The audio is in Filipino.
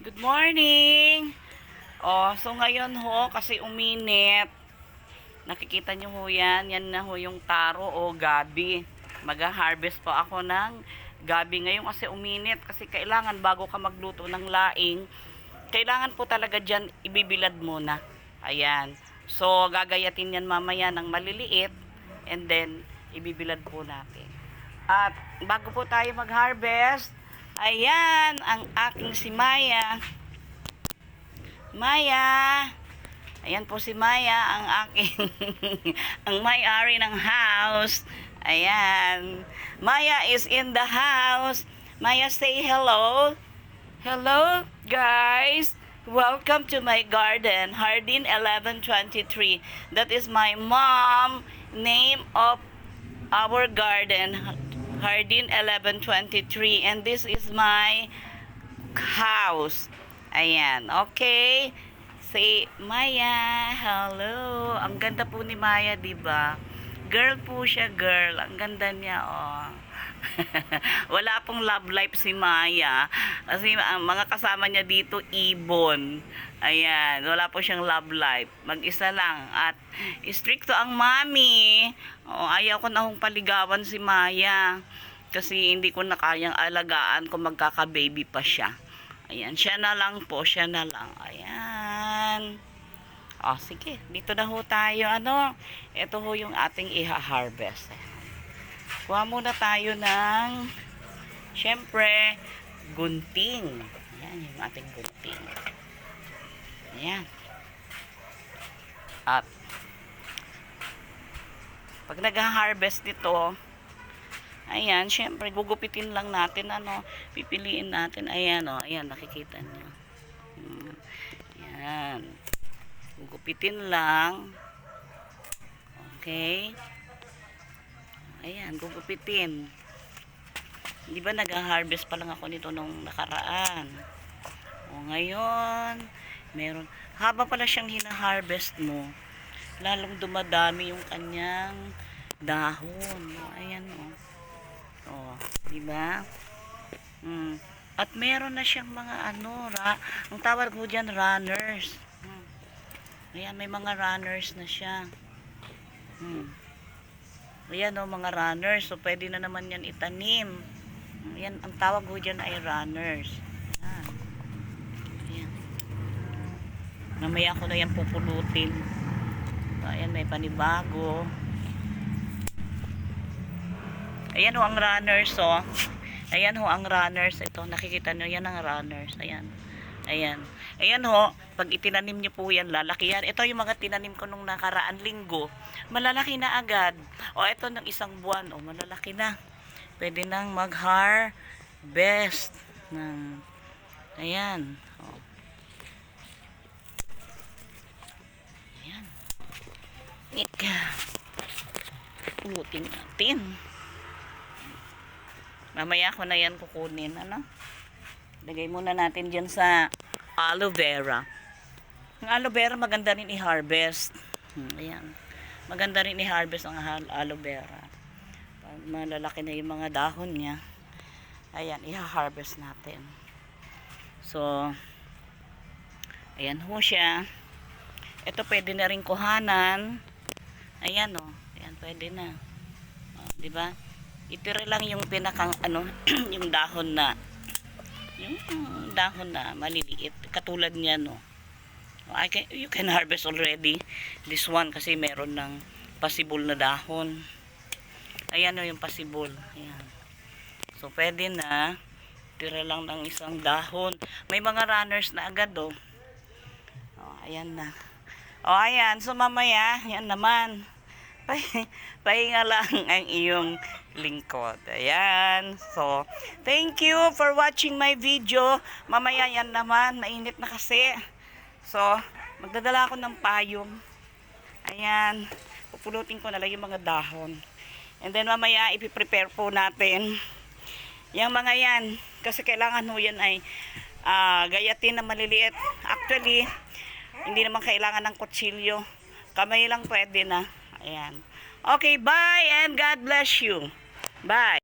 Good morning! So ngayon ho, kasi uminit. Nakikita nyo ho yan. Yan na ho yung taro o gabi. Mag-harvest po ako ng gabi ngayon kasi uminit. Kasi kailangan bago ka magluto ng laing, kailangan po talaga dyan ibibilad muna. Ayan. So gagayatin yan mamaya ng maliliit. And then, ibibilad po natin. At bago po tayo mag-harvest, ayan, ang aking si Maya. Maya. Ayan po si Maya, ang aking ang may-ari ng house. Ayan. Maya is in the house. Maya, say hello. Hello, guys. Welcome to my garden, Hardin 1123. That is my mom name of our garden, Hardin 1123, and this is my house. Ayan, okay. Say, Maya, hello. Ang ganda po ni Maya, diba? Girl po siya, girl. Ang ganda niya, oh. Wala pong love life si Maya. Kasi ang mga kasama niya dito, ibon. Ayan, wala po siyang love life. Mag-isa lang. At stricto ang mami. Ayaw ko na hong paligawan si Maya. Kasi hindi ko na kayang alagaan kung magkaka-baby pa siya. Ayan, siya na lang po. Siya na lang. Ayan. Sige. Dito na ho tayo. Ito ho yung ating iha-harvest. Kuha muna tayo ng, syempre, gunting. Ayan, yung ating gunting. Ayan. At, pag nag-harvest nito, ayan, syempre, gugupitin lang natin, pipiliin natin. Ayan, ayan, nakikita niyo. Ayan. Gugupitin lang. Okay. Ayan, gugupitin. Di ba nag-harvest pa lang ako nito nung nakaraan. Ngayon, meron. Haba pala siyang hina-harvest mo, lalong dumadami yung kanyang dahon. Ayan, di ba? At meron na siyang mga ang tawag ko diyan, runners. Ayan, may mga runners na siya. Ayan, mga runners. So, pwede na naman yan itanim. Ayan, ang tawag ko dyan ay runners. Ayan. Mamaya ko na yan pupulutin. So, ayan, may panibago. Ayan ho ang runners, Ayan ho ang runners. Ito, nakikita nyo, yan ang runners. Ayan. Ayan. Ayan ho, pag itinanim nyo po yan, lalaki yan. Ito yung mga tinanim ko nung nakaraan linggo. Malalaki na agad. Ito ng isang buwan. Malalaki na. Pwede nang mag-harvest. Ayan. Ayan. Pulutin natin. Mamaya ko na yan kukunin. Lagay muna natin dyan sa aloe vera. Ang aloe vera maganda rin i-harvest. Ayan. Maganda rin i-harvest ang aloe vera. Pag malalaki na yung mga dahon niya, ayan, i-harvest natin. So, ayan ho siya. Ito pwede na rin kuhanan. Ayan, ayan, pwede na. Diba? Itira lang yung pinakang, yung dahon na maliliit. Katulad niya, you can harvest already this one kasi meron ng possible na dahon. Ayan yung possible. Ayan. So, pwede na. Tira lang ng isang dahon. May mga runners na agad, ayan na. Ayan. So, mamaya, yan naman. Pahinga lang ang iyong lingkod. Ayan. So, thank you for watching my video. Mamaya yan naman. Mainit na kasi. So, magdadala ako ng payong. Ayan. Pupulutin ko na lang yung mga dahon. And then, mamaya, ipiprepare po natin yung mga yan. Kasi kailangan ho yan ay gayatin na maliliit. Actually, hindi naman kailangan ng kutsilyo. Kamay lang pwede na. Ayan. Okay, bye and God bless you. Bye.